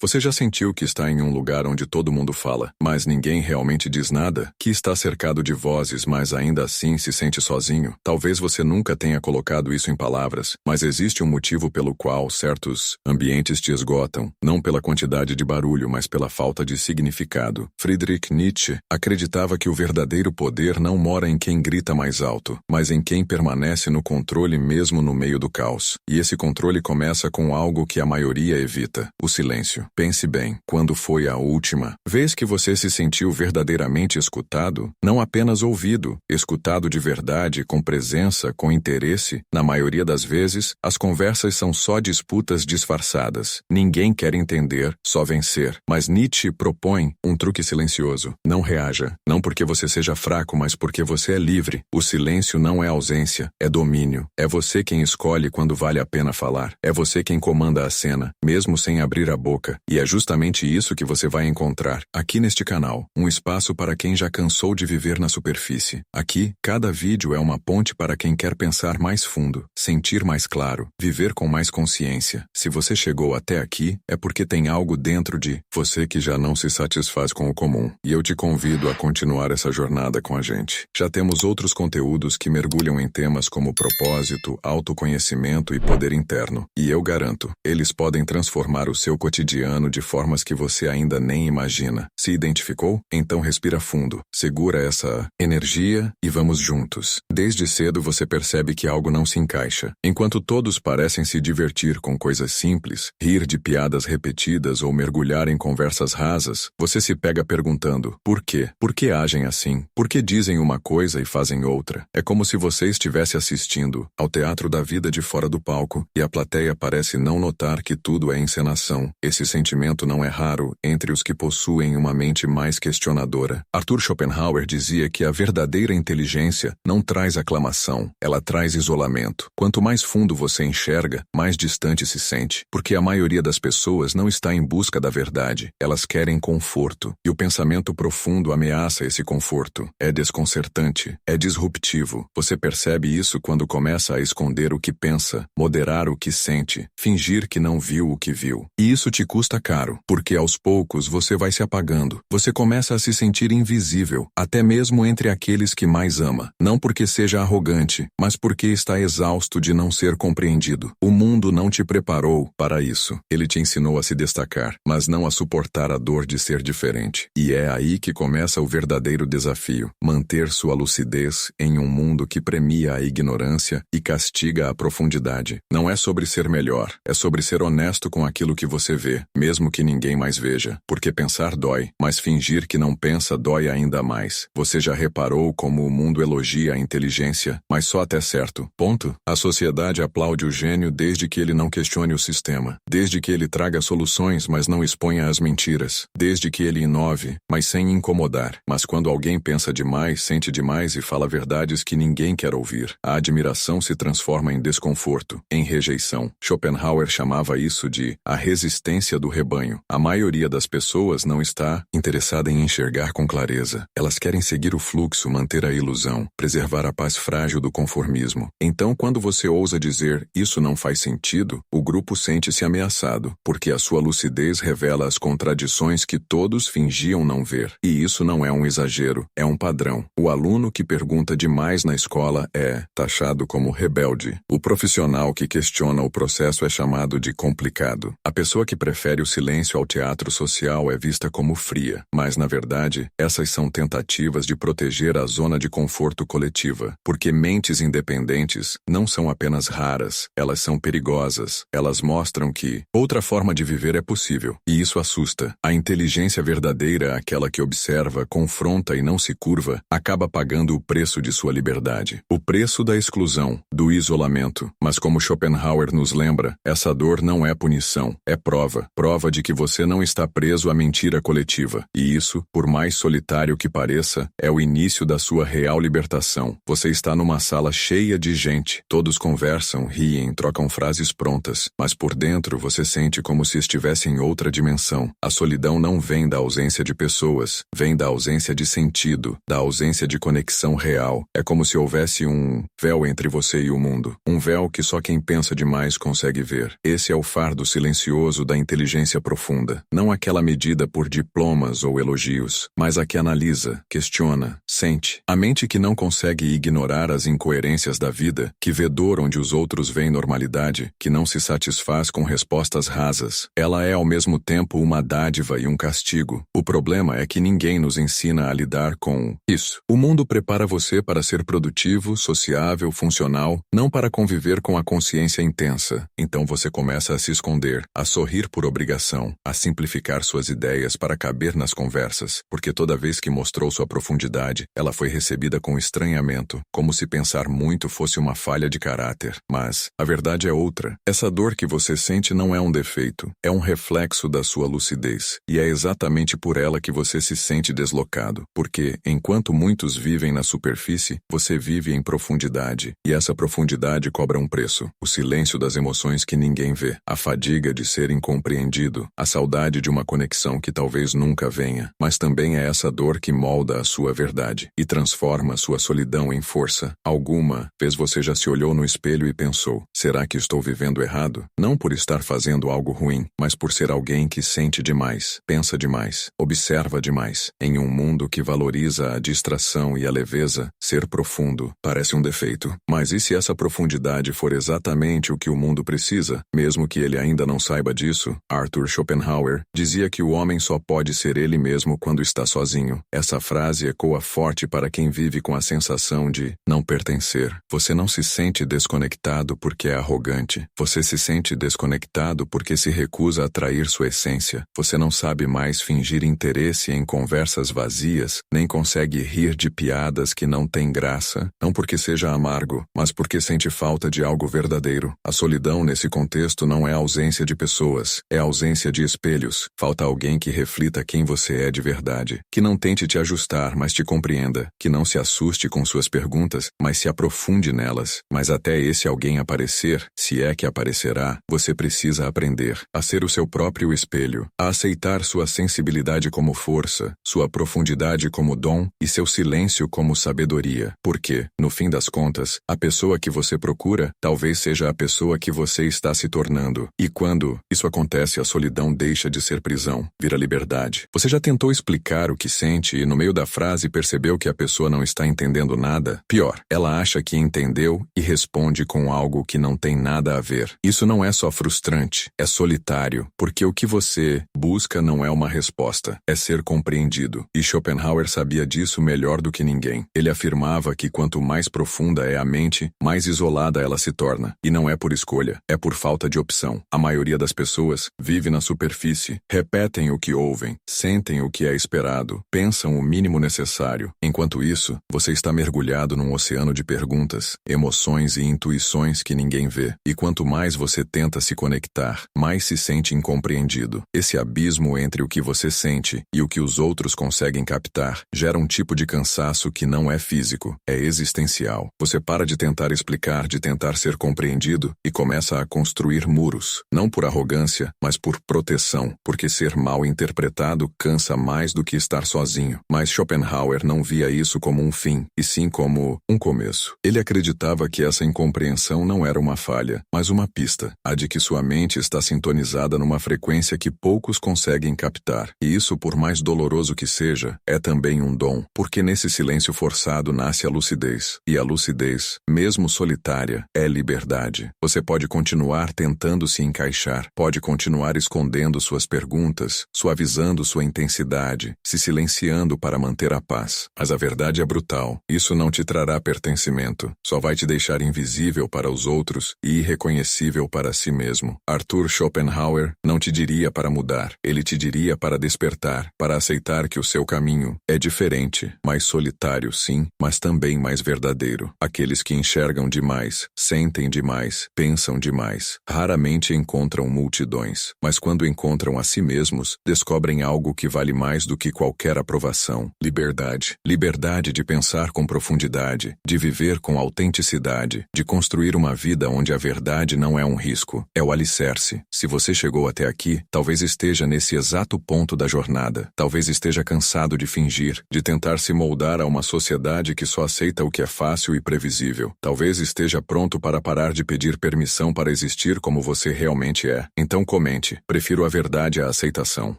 Você já sentiu que está em um lugar onde todo mundo fala, mas ninguém realmente diz nada? Que está cercado de vozes, mas ainda assim se sente sozinho? Talvez você nunca tenha colocado isso em palavras, mas existe um motivo pelo qual certos ambientes te esgotam, não pela quantidade de barulho, mas pela falta de significado. Friedrich Nietzsche acreditava que o verdadeiro poder não mora em quem grita mais alto, mas em quem permanece no controle mesmo no meio do caos. E esse controle começa com algo que a maioria evita: o silêncio. Pense bem, quando foi a última vez que você se sentiu verdadeiramente escutado? Não apenas ouvido, escutado de verdade, com presença, com interesse. Na maioria das vezes, as conversas são só disputas disfarçadas. Ninguém quer entender, só vencer. Mas Nietzsche propõe um truque silencioso. Não reaja, não porque você seja fraco, mas porque você é livre. O silêncio não é ausência, é domínio. É você quem escolhe quando vale a pena falar. É você quem comanda a cena, mesmo sem abrir a boca. E é justamente isso que você vai encontrar aqui neste canal, um espaço para quem já cansou de viver na superfície. Aqui, cada vídeo é uma ponte para quem quer pensar mais fundo, sentir mais claro, viver com mais consciência. Se você chegou até aqui, é porque tem algo dentro de você que já não se satisfaz com o comum. E eu te convido a continuar essa jornada com a gente. Já temos outros conteúdos que mergulham em temas como propósito, autoconhecimento e poder interno. E eu garanto, eles podem transformar o seu cotidiano de formas que você ainda nem imagina. Se identificou? Então respira fundo, segura essa energia e vamos juntos. Desde cedo você percebe que algo não se encaixa. Enquanto todos parecem se divertir com coisas simples, rir de piadas repetidas ou mergulhar em conversas rasas, você se pega perguntando: por quê? Por que agem assim? Por que dizem uma coisa e fazem outra? É como se você estivesse assistindo ao teatro da vida de fora do palco e a plateia parece não notar que tudo é encenação. Esse sentimento não é raro entre os que possuem uma mente mais questionadora. Arthur Schopenhauer dizia que a verdadeira inteligência não traz aclamação, ela traz isolamento. Quanto mais fundo você enxerga, mais distante se sente, porque a maioria das pessoas não está em busca da verdade, elas querem conforto, e o pensamento profundo ameaça esse conforto. É desconcertante, é disruptivo. Você percebe isso quando começa a esconder o que pensa, moderar o que sente, fingir que não viu o que viu. E isso te custa caro, porque aos poucos você vai se apagando. Você começa a se sentir invisível, até mesmo entre aqueles que mais ama. Não porque seja arrogante, mas porque está exausto de não ser compreendido. O mundo não te preparou para isso. Ele te ensinou a se destacar, mas não a suportar a dor de ser diferente. E é aí que começa o verdadeiro desafio: manter sua lucidez em um mundo que premia a ignorância e castiga a profundidade. Não é sobre ser melhor, é sobre ser honesto com aquilo que você vê, mesmo que ninguém mais veja. Porque pensar dói, mas fingir que não pensa dói ainda mais. Você já reparou como o mundo elogia a inteligência, mas só até certo ponto? A sociedade aplaude o gênio desde que ele não questione o sistema, desde que ele traga soluções, mas não exponha as mentiras, desde que ele inove, mas sem incomodar. Mas quando alguém pensa demais, sente demais e fala verdades que ninguém quer ouvir, a admiração se transforma em desconforto, em rejeição. Schopenhauer chamava isso de a resistência do rebanho. A maioria das pessoas não está interessada em enxergar com clareza. Elas querem seguir o fluxo, manter a ilusão, preservar a paz frágil do conformismo. Então, quando você ousa dizer isso não faz sentido, o grupo sente-se ameaçado, porque a sua lucidez revela as contradições que todos fingiam não ver. E isso não é um exagero, é um padrão. O aluno que pergunta demais na escola é taxado como rebelde. O profissional que questiona o processo é chamado de complicado. A pessoa que prefere o silêncio ao teatro social é vista como fria, mas na verdade, essas são tentativas de proteger a zona de conforto coletiva, porque mentes independentes não são apenas raras, elas são perigosas. Elas mostram que outra forma de viver é possível, e isso assusta. A inteligência verdadeira, aquela que observa, confronta e não se curva, acaba pagando o preço de sua liberdade, o preço da exclusão, do isolamento. Mas como Schopenhauer nos lembra, essa dor não é punição, é prova de que você não está preso à mentira coletiva. E isso, por mais solitário que pareça, é o início da sua real libertação. Você está numa sala cheia de gente, todos conversam, riem, trocam frases prontas, mas por dentro você sente como se estivesse em outra dimensão. A solidão não vem da ausência de pessoas, vem da ausência de sentido, da ausência de conexão real. É como se houvesse um véu entre você e o mundo, um véu que só quem pensa demais consegue ver. Esse é o fardo silencioso da inteligência inteligência profunda, não aquela medida por diplomas ou elogios, mas a que analisa, questiona, sente. A mente que não consegue ignorar as incoerências da vida, que vê dor onde os outros veem normalidade, que não se satisfaz com respostas rasas. Ela é ao mesmo tempo uma dádiva e um castigo. O problema é que ninguém nos ensina a lidar com isso. O mundo prepara você para ser produtivo, sociável, funcional, não para conviver com a consciência intensa. Então você começa a se esconder, a sorrir por obrigação, a simplificar suas ideias para caber nas conversas, porque toda vez que mostrou sua profundidade, ela foi recebida com estranhamento, como se pensar muito fosse uma falha de caráter. Mas a verdade é outra. Essa dor que você sente não é um defeito, é um reflexo da sua lucidez, e é exatamente por ela que você se sente deslocado, porque, enquanto muitos vivem na superfície, você vive em profundidade, e essa profundidade cobra um preço: o silêncio das emoções que ninguém vê, a fadiga de ser incompreendido, a saudade de uma conexão que talvez nunca venha, mas também é essa dor que molda a sua verdade, e transforma sua solidão em força. Alguma vez você já se olhou no espelho e pensou: será que estou vivendo errado? Não por estar fazendo algo ruim, mas por ser alguém que sente demais, pensa demais, observa demais. Em um mundo que valoriza a distração e a leveza, ser profundo parece um defeito. Mas e se essa profundidade for exatamente o que o mundo precisa, mesmo que ele ainda não saiba disso? Arthur Schopenhauer dizia que o homem só pode ser ele mesmo quando está sozinho. Essa frase ecoa forte para quem vive com a sensação de não pertencer. Você não se sente desconectado porque é arrogante. Você se sente desconectado porque se recusa a trair sua essência. Você não sabe mais fingir interesse em conversas vazias, nem consegue rir de piadas que não têm graça, não porque seja amargo, mas porque sente falta de algo verdadeiro. A solidão nesse contexto não é ausência de pessoas, é ausência de espelhos. Falta alguém que reflita quem você é de verdade, que não tente te ajustar, mas te compreenda, que não se assuste com suas perguntas, mas se aprofunde nelas. Mas até esse alguém aparecer, se é que aparecerá, você precisa aprender a ser o seu próprio espelho, a aceitar sua sensibilidade como força, sua profundidade como dom e seu silêncio como sabedoria. Porque, no fim das contas, a pessoa que você procura talvez seja a pessoa que você está se tornando. E quando isso acontece, a solidão deixa de ser prisão, vira liberdade. Você já tentou explicar o que sente e no meio da frase percebeu que a pessoa não está entendendo nada? Pior, ela acha que entendeu e responde com algo que não tem nada a ver. Isso não é só frustrante, é solitário, porque o que você busca não é uma resposta, é ser compreendido. E Schopenhauer sabia disso melhor do que ninguém. Ele afirmava que quanto mais profunda é a mente, mais isolada ela se torna. E não é por escolha, é por falta de opção. A maioria das pessoas vive na superfície, repetem o que ouvem, sentem o que é esperado, pensam o mínimo necessário. Enquanto isso, você está mergulhado num oceano de perguntas, emoções e intuições que ninguém vê. E quanto mais você tenta se conectar, mais se sente incompreendido. Esse abismo entre o que você sente e o que os outros conseguem captar gera um tipo de cansaço que não é físico, é existencial. Você para de tentar explicar, de tentar ser compreendido e começa a construir muros, não por arrogância, mas por proteção, porque ser mal interpretado cansa mais do que estar sozinho. Mas Schopenhauer não via isso como um fim, e sim como um começo. Ele acreditava que essa incompreensão não era uma falha, mas uma pista, a de que sua mente está sintonizada numa frequência que poucos conseguem captar. E isso, por mais doloroso que seja, é também um dom, porque nesse silêncio forçado nasce a lucidez. E a lucidez, mesmo solitária, é liberdade. Você pode continuar tentando se encaixar, pode continuar escondendo suas perguntas, suavizando sua intensidade, se silenciando para manter a paz. Mas a verdade é brutal. Isso não te trará pertencimento, só vai te deixar invisível para os outros e irreconhecível para si mesmo. Arthur Schopenhauer não te diria para mudar, ele te diria para despertar, para aceitar que o seu caminho é diferente, mais solitário sim, mas também mais verdadeiro. Aqueles que enxergam demais, sentem demais, pensam demais, raramente encontram multidões, mas quando encontram a si mesmos, descobrem algo que vale mais do que qualquer aprovação: liberdade. Liberdade de pensar com profundidade, de viver com autenticidade, de construir uma vida onde a verdade não é um risco, é o alicerce. Se você chegou até aqui, talvez esteja nesse exato ponto da jornada. Talvez esteja cansado de fingir, de tentar se moldar a uma sociedade que só aceita o que é fácil e previsível. Talvez esteja pronto para parar de pedir permissão para existir como você realmente é. Então comente. Gente, prefiro a verdade à aceitação.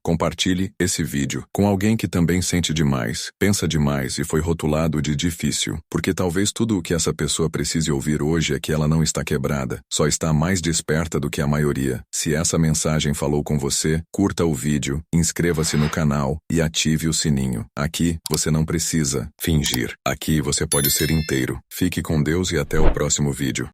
Compartilhe esse vídeo com alguém que também sente demais, pensa demais e foi rotulado de difícil. Porque talvez tudo o que essa pessoa precise ouvir hoje é que ela não está quebrada, só está mais desperta do que a maioria. Se essa mensagem falou com você, curta o vídeo, inscreva-se no canal e ative o sininho. Aqui, você não precisa fingir. Aqui você pode ser inteiro. Fique com Deus e até o próximo vídeo.